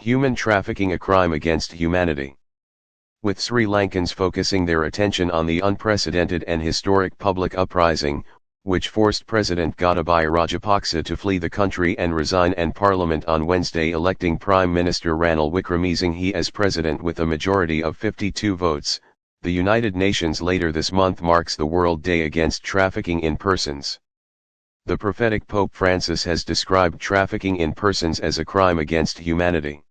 Human trafficking, a crime against humanity. With Sri Lankans focusing their attention on the unprecedented and historic public uprising, which forced President Gotabaya Rajapaksa to flee the country and resign, and Parliament on Wednesday electing Prime Minister Ranil Wickremesinghe as president with a majority of 52 votes, the United Nations later this month marks the World Day Against Trafficking in Persons. The prophetic Pope Francis has described trafficking in persons as a crime against humanity.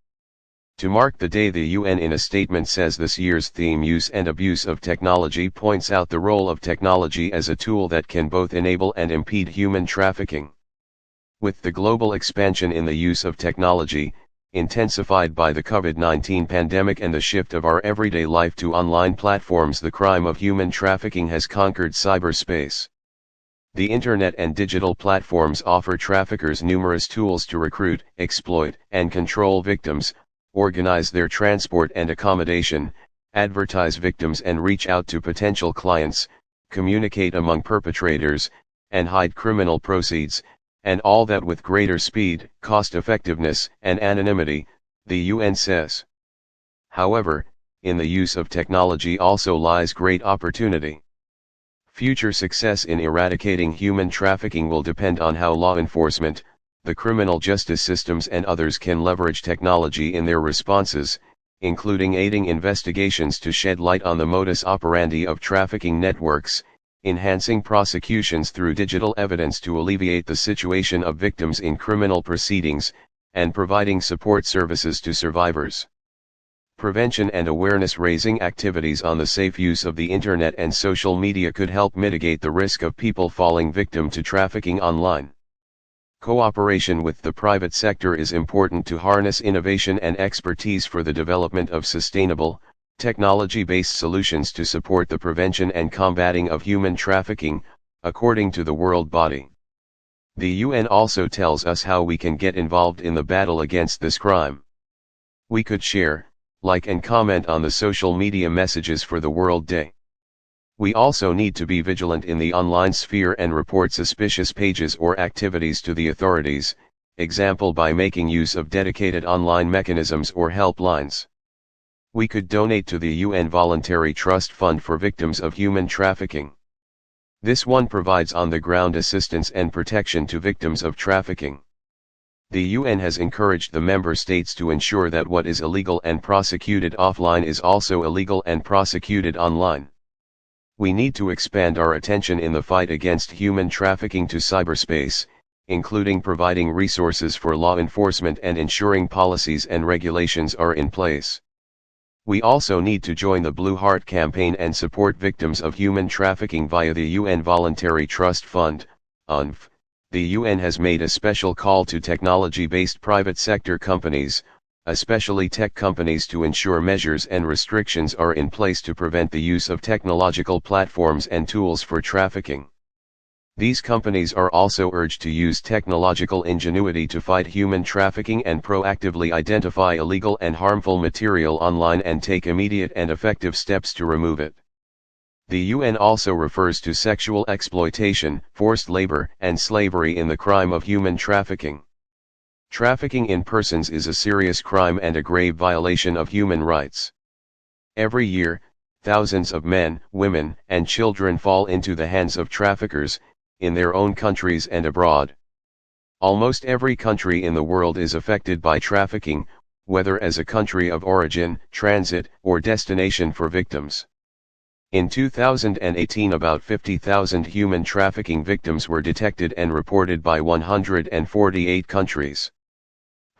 To mark the day, the UN in a statement says this year's theme, Use and Abuse of Technology, points out the role of technology as a tool that can both enable and impede human trafficking. With the global expansion in the use of technology, intensified by the COVID-19 pandemic and the shift of our everyday life to online platforms, the crime of human trafficking has conquered cyberspace. The internet and digital platforms offer traffickers numerous tools to recruit, exploit, and control victims, organize their transport and accommodation, advertise victims and reach out to potential clients, communicate among perpetrators, and hide criminal proceeds, and all that with greater speed, cost-effectiveness, and anonymity, the UN says. However, in the use of technology also lies great opportunity. Future success in eradicating human trafficking will depend on how law enforcement, the criminal justice systems and others can leverage technology in their responses, including aiding investigations to shed light on the modus operandi of trafficking networks, enhancing prosecutions through digital evidence to alleviate the situation of victims in criminal proceedings, and providing support services to survivors. Prevention and awareness-raising activities on the safe use of the internet and social media could help mitigate the risk of people falling victim to trafficking online. Cooperation with the private sector is important to harness innovation and expertise for the development of sustainable, technology-based solutions to support the prevention and combating of human trafficking, according to the World Body. The UN also tells us how we can get involved in the battle against this crime. We could share, like and comment on the social media messages for the World Day. We also need to be vigilant in the online sphere and report suspicious pages or activities to the authorities, example by making use of dedicated online mechanisms or helplines. We could donate to the UN Voluntary Trust Fund for victims of human trafficking. This one provides on-the-ground assistance and protection to victims of trafficking. The UN has encouraged the member states to ensure that what is illegal and prosecuted offline is also illegal and prosecuted online. We need to expand our attention in the fight against human trafficking to cyberspace, including providing resources for law enforcement and ensuring policies and regulations are in place. We also need to join the Blue Heart campaign and support victims of human trafficking via the UN Voluntary Trust Fund, UNF. The UN has made a special call to technology-based private sector companies, especially tech companies, to ensure measures and restrictions are in place to prevent the use of technological platforms and tools for trafficking. These companies are also urged to use technological ingenuity to fight human trafficking and proactively identify illegal and harmful material online and take immediate and effective steps to remove it. The UN also refers to sexual exploitation, forced labor, and slavery in the crime of human trafficking. Trafficking in persons is a serious crime and a grave violation of human rights. Every year, thousands of men, women, and children fall into the hands of traffickers, in their own countries and abroad. Almost every country in the world is affected by trafficking, whether as a country of origin, transit, or destination for victims. In 2018, about 50,000 human trafficking victims were detected and reported by 148 countries.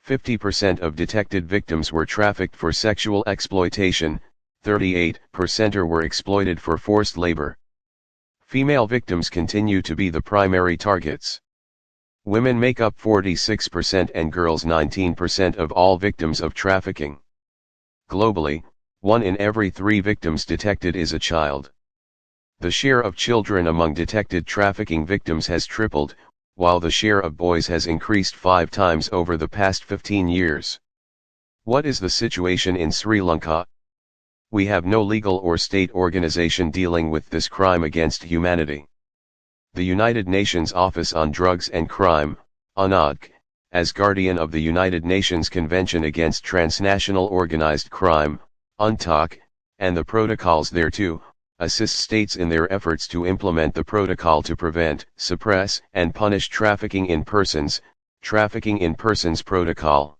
50% of detected victims were trafficked for sexual exploitation, 38% were exploited for forced labor. Female victims continue to be the primary targets. Women make up 46% and girls 19% of all victims of trafficking. Globally, 1 in every 3 victims detected is a child. The share of children among detected trafficking victims has tripled, while the share of boys has increased 5 times over the past 15 years. What is the situation in Sri Lanka? We have no legal or state organization dealing with this crime against humanity. The United Nations Office on Drugs and Crime, UNODC, as guardian of the United Nations Convention Against Transnational Organized Crime, UNTOC, and the protocols thereto, assists states in their efforts to implement the protocol to prevent, suppress, and punish trafficking in persons, Trafficking in Persons Protocol.